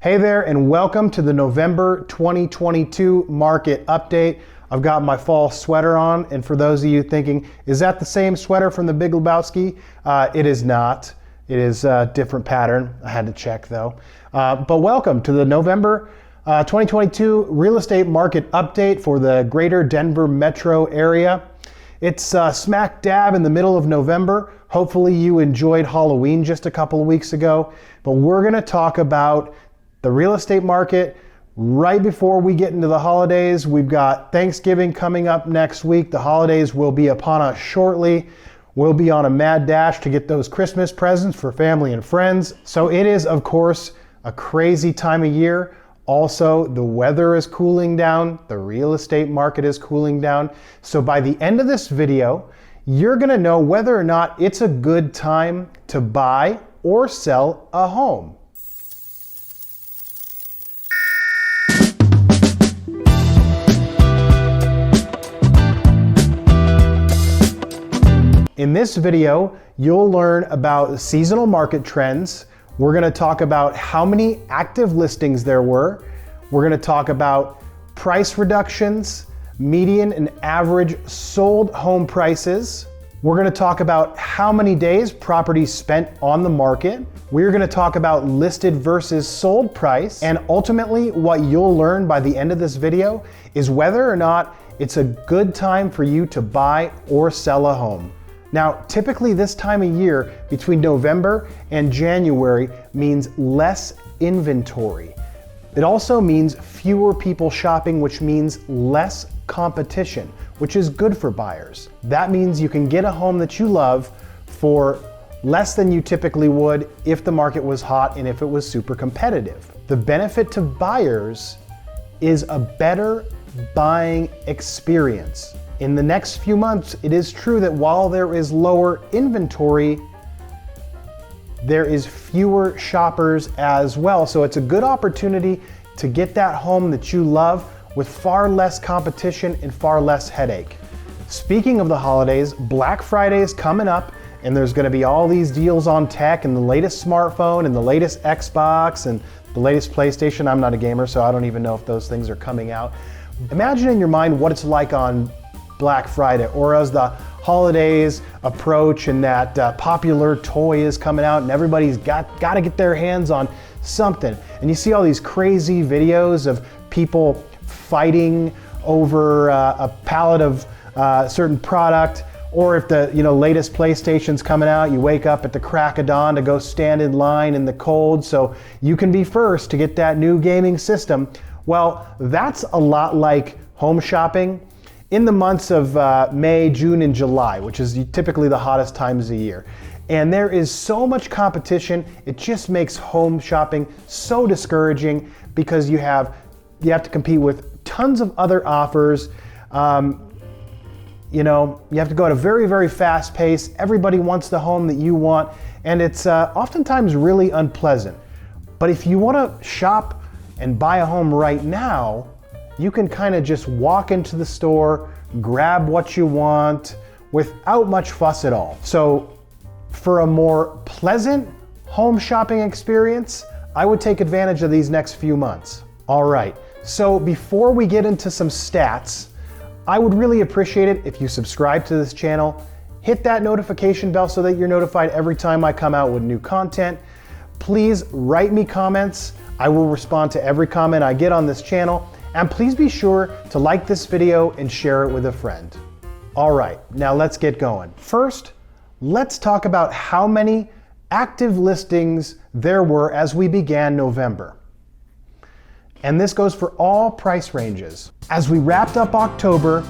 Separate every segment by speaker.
Speaker 1: Hey there, and welcome to the November 2022 market update. I've got my fall sweater on, and for those of you thinking, is that the same sweater from the Big Lebowski? It is not. It is a different pattern. I had to check though. But welcome to the November 2022 real estate market update for the greater Denver metro area. It's smack dab in the middle of November. Hopefully you enjoyed Halloween just a couple of weeks ago, but we're gonna talk about the real estate market right before we get into the holidays. We've got Thanksgiving coming up next week. The holidays will be upon us shortly. We'll be on a mad dash to get those Christmas presents for family and friends. So it is, of course, a crazy time of year. Also, the weather is cooling down. The real estate market is cooling down. So by the end of this video, you're gonna know whether or not it's a good time to buy or sell a home. In this video, you'll learn about seasonal market trends. We're gonna talk about how many active listings there were. We're gonna talk about price reductions, median and average sold home prices. We're gonna talk about how many days properties spent on the market. We're gonna talk about listed versus sold price. And ultimately, what you'll learn by the end of this video is whether or not it's a good time for you to buy or sell a home. Now, typically this time of year, between November and January, means less inventory. It also means fewer people shopping, which means less competition, which is good for buyers. That means you can get a home that you love for less than you typically would if the market was hot and if it was super competitive. The benefit to buyers is a better buying experience. In the next few months, it is true that while there is lower inventory, there is fewer shoppers as well. So it's a good opportunity to get that home that you love with far less competition and far less headache. Speaking of the holidays, Black Friday is coming up, and there's gonna be all these deals on tech and the latest smartphone and the latest Xbox and the latest PlayStation. I'm not a gamer, so I don't even know if those things are coming out. Imagine in your mind what it's like on Black Friday, or as the holidays approach and that popular toy is coming out and everybody's got to get their hands on something. And you see all these crazy videos of people fighting over a pallet of certain product, or if the latest PlayStation's coming out, you wake up at the crack of dawn to go stand in line in the cold so you can be first to get that new gaming system. Well, that's a lot like home shopping in the months of May, June, and July, which is typically the hottest times of the year. And there is so much competition, it just makes home shopping so discouraging because you have to compete with tons of other offers. You have to go at a very, very fast pace. Everybody wants the home that you want, and it's oftentimes really unpleasant. But if you wanna shop and buy a home right now, you can kind of just walk into the store, grab what you want without much fuss at all. So for a more pleasant home shopping experience, I would take advantage of these next few months. All right, so before we get into some stats, I would really appreciate it if you subscribe to this channel, hit that notification bell so that you're notified every time I come out with new content. Please write me comments. I will respond to every comment I get on this channel. And please be sure to like this video and share it with a friend. All right, now let's get going. First, let's talk about how many active listings there were as we began November. And this goes for all price ranges. As we wrapped up October,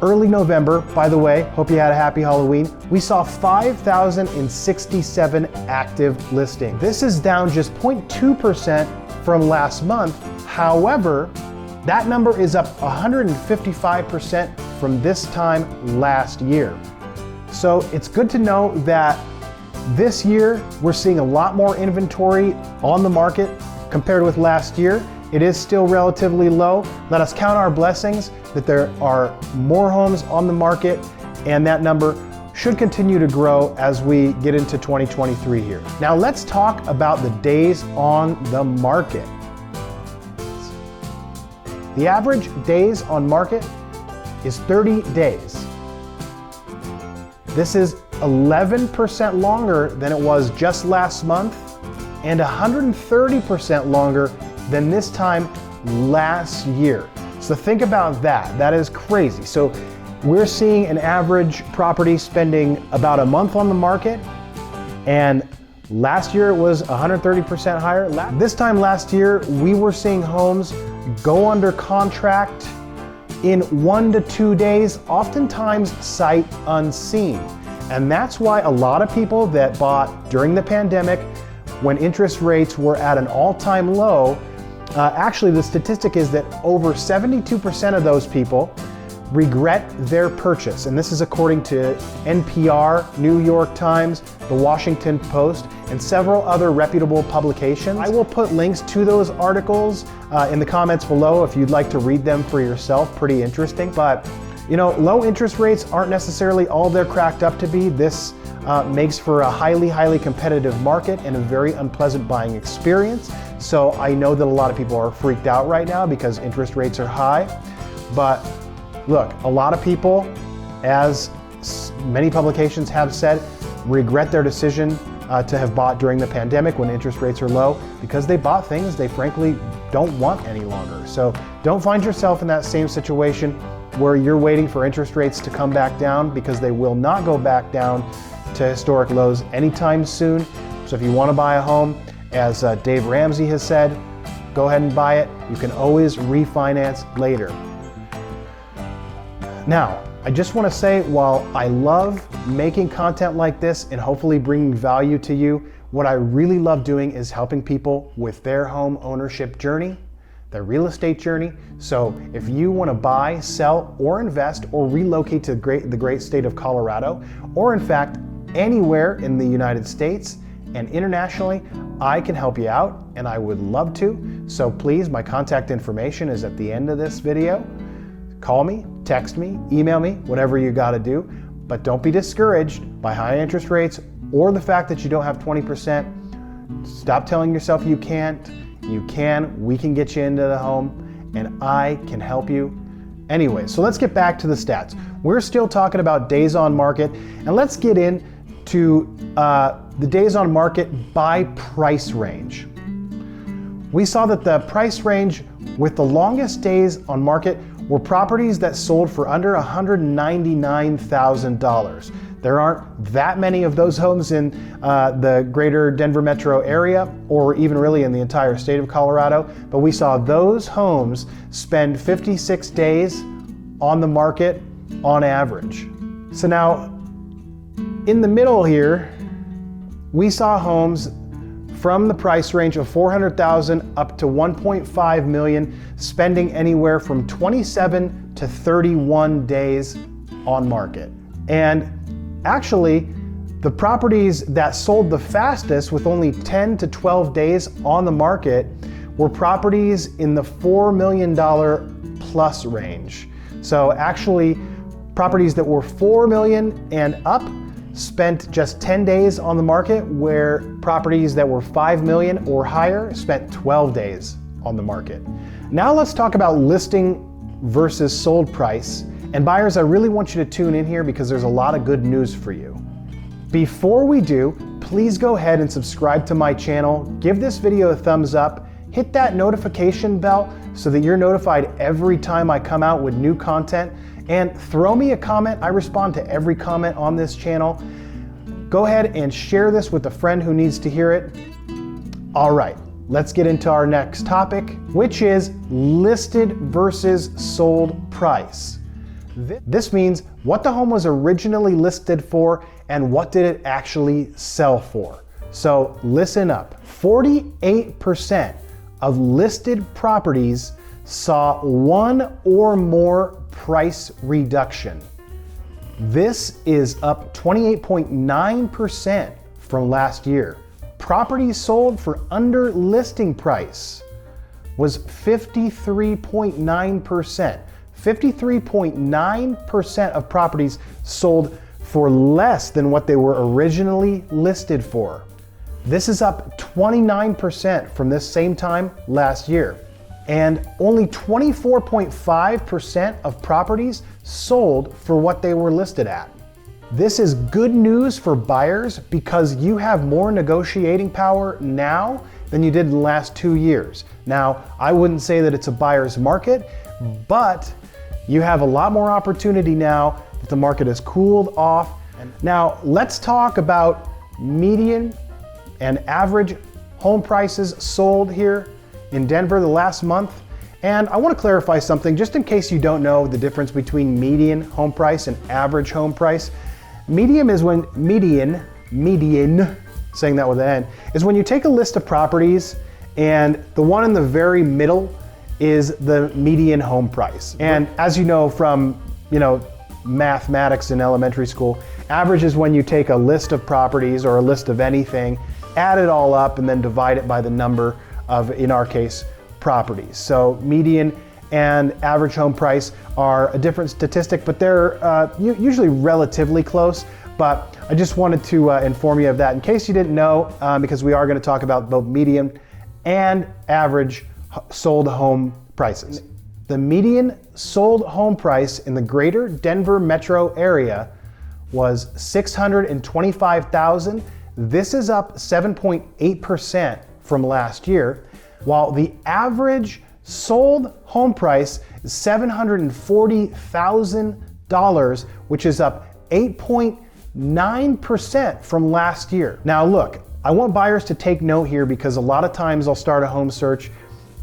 Speaker 1: early November, by the way, hope you had a happy Halloween, we saw 5,067 active listings. This is down just 0.2% from last month. However, that number is up 155% from this time last year. So it's good to know that this year we're seeing a lot more inventory on the market compared with last year. It is still relatively low. Let us count our blessings that there are more homes on the market, and that number should continue to grow as we get into 2023 here. Now let's talk about the days on the market. The average days on market is 30 days. This is 11% longer than it was just last month and 130% longer than this time last year. So think about that. That is crazy. So we're seeing an average property spending about a month on the market, and last year it was 130% higher. This time last year, we were seeing homes go under contract in 1 to 2 days, oftentimes sight unseen. And that's why a lot of people that bought during the pandemic, when interest rates were at an all-time low, actually the statistic is that over 72% of those people regret their purchase. And this is according to NPR, New York Times, The Washington Post, and several other reputable publications. I will put links to those articles in the comments below if you'd like to read them for yourself. Pretty interesting. But you know, low interest rates aren't necessarily all they're cracked up to be. This makes for a highly competitive market and a very unpleasant buying experience. So I know that a lot of people are freaked out right now because interest rates are high. But look, a lot of people, as many publications have said, regret their decision to have bought during the pandemic when interest rates are low because they bought things they frankly don't want any longer. So don't find yourself in that same situation where you're waiting for interest rates to come back down, because they will not go back down to historic lows anytime soon. So if you want to buy a home, as Dave Ramsey has said, go ahead and buy it. You can always refinance later. Now, I just want to say, while I love making content like this and hopefully bringing value to you, what I really love doing is helping people with their home ownership journey, their real estate journey. So if you want to buy, sell, or invest, or relocate to the great state of Colorado, or in fact, anywhere in the United States and internationally, I can help you out, and I would love to. So please, my contact information is at the end of this video. Call me, text me, email me, whatever you got to do. But don't be discouraged by high interest rates or the fact that you don't have 20%. Stop telling yourself you can't. You can. We can get you into the home, and I can help you. Anyway, so let's get back to the stats. We're still talking about days on market, and let's get into the days on market by price range. We saw that the price range with the longest days on market were properties that sold for under $199,000. There aren't that many of those homes in the greater Denver metro area, or even really in the entire state of Colorado, but we saw those homes spend 56 days on the market on average. So now, in the middle here, we saw homes from the price range of $400,000 up to $1.5 million, spending anywhere from 27 to 31 days on market. And actually, the properties that sold the fastest with only 10 to 12 days on the market were properties in the $4 million plus range. So actually, properties that were $4 million and up spent just 10 days on the market, where properties that were $5 million or higher spent 12 days on the market. Now let's talk about listing versus sold price. And buyers, I really want you to tune in here because there's a lot of good news for you. Before we do, please go ahead and subscribe to my channel, give this video a thumbs up, hit that notification bell so that you're notified every time I come out with new content, and throw me a comment. I respond to every comment on this channel. Go ahead and share this with a friend who needs to hear it. All right, let's get into our next topic, which is listed versus sold price. This means what the home was originally listed for and what did it actually sell for. So listen up. 48% of listed properties saw one or more price reduction. This is up 28.9% from last year. Properties sold for under listing price was 53.9%. 53.9% of properties sold for less than what they were originally listed for. This is up 29% from this same time last year. and only 24.5% of properties sold for what they were listed at. This is good news for buyers because you have more negotiating power now than you did in the last 2 years. Now, I wouldn't say that it's a buyer's market, but you have a lot more opportunity now that the market has cooled off. Now, let's talk about median and average home prices sold here in Denver the last month. And I want to clarify something just in case you don't know the difference between median home price and average home price. Median is when median, saying that with an N, is when you take a list of properties and the one in the very middle is the median home price. And as you know from, mathematics in elementary school, average is when you take a list of properties or a list of anything, add it all up and then divide it by the number of, in our case, properties. So median and average home price are a different statistic, but they're usually relatively close. But I just wanted to inform you of that in case you didn't know, because we are going to talk about both median and average sold home prices. The median sold home price in the greater Denver metro area was $625,000. This is up 7.8% from last year, while the average sold home price is $740,000, which is up 8.9% from last year. Now look, I want buyers to take note here because a lot of times I'll start a home search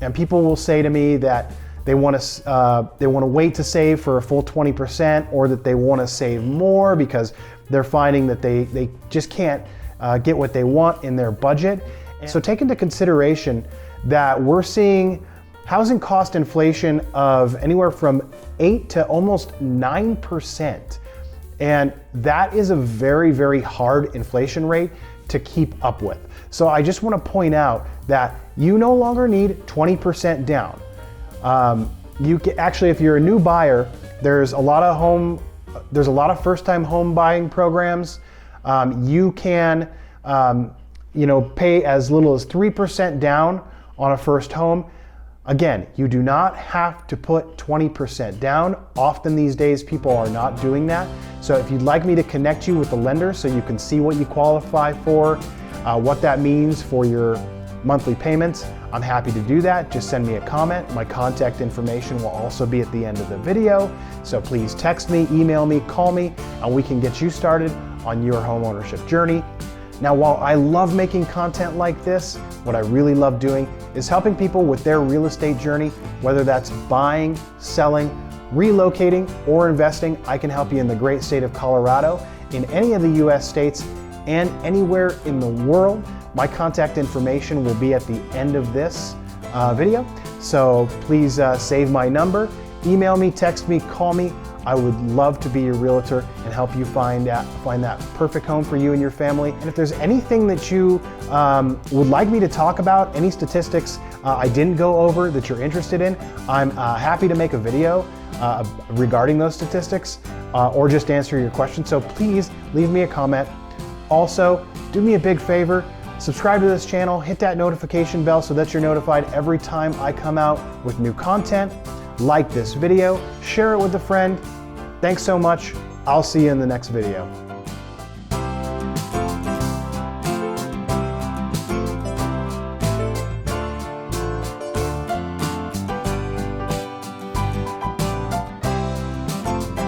Speaker 1: and people will say to me that they want to wait to save for a full 20%, or that they want to save more because they're finding that they just can't get what they want in their budget. So take into consideration that we're seeing housing cost inflation of anywhere from 8 to almost 9%. And that is a very, very hard inflation rate to keep up with. So I just want to point out that you no longer need 20% down. You can, actually, if you're a new buyer, there's a lot of first-time home buying programs. You can pay as little as 3% down on a first home. Again, you do not have to put 20% down. Often these days, people are not doing that. So if you'd like me to connect you with the lender so you can see what you qualify for, what that means for your monthly payments, I'm happy to do that. Just send me a comment. My contact information will also be at the end of the video. So please text me, email me, call me, and we can get you started on your homeownership journey. Now, while I love making content like this, what I really love doing is helping people with their real estate journey, whether that's buying, selling, relocating, or investing. I can help you in the great state of Colorado, in any of the US states, and anywhere in the world. My contact information will be at the end of this video. So please save my number, email me, text me, call me. I would love to be your realtor and help you find that perfect home for you and your family. And if there's anything that you would like me to talk about, any statistics I didn't go over that you're interested in, I'm happy to make a video regarding those statistics or just answer your questions. So please leave me a comment. Also, do me a big favor, subscribe to this channel, hit that notification bell so that you're notified every time I come out with new content. Like this video, share it with a friend. Thanks so much. I'll see you in the next video.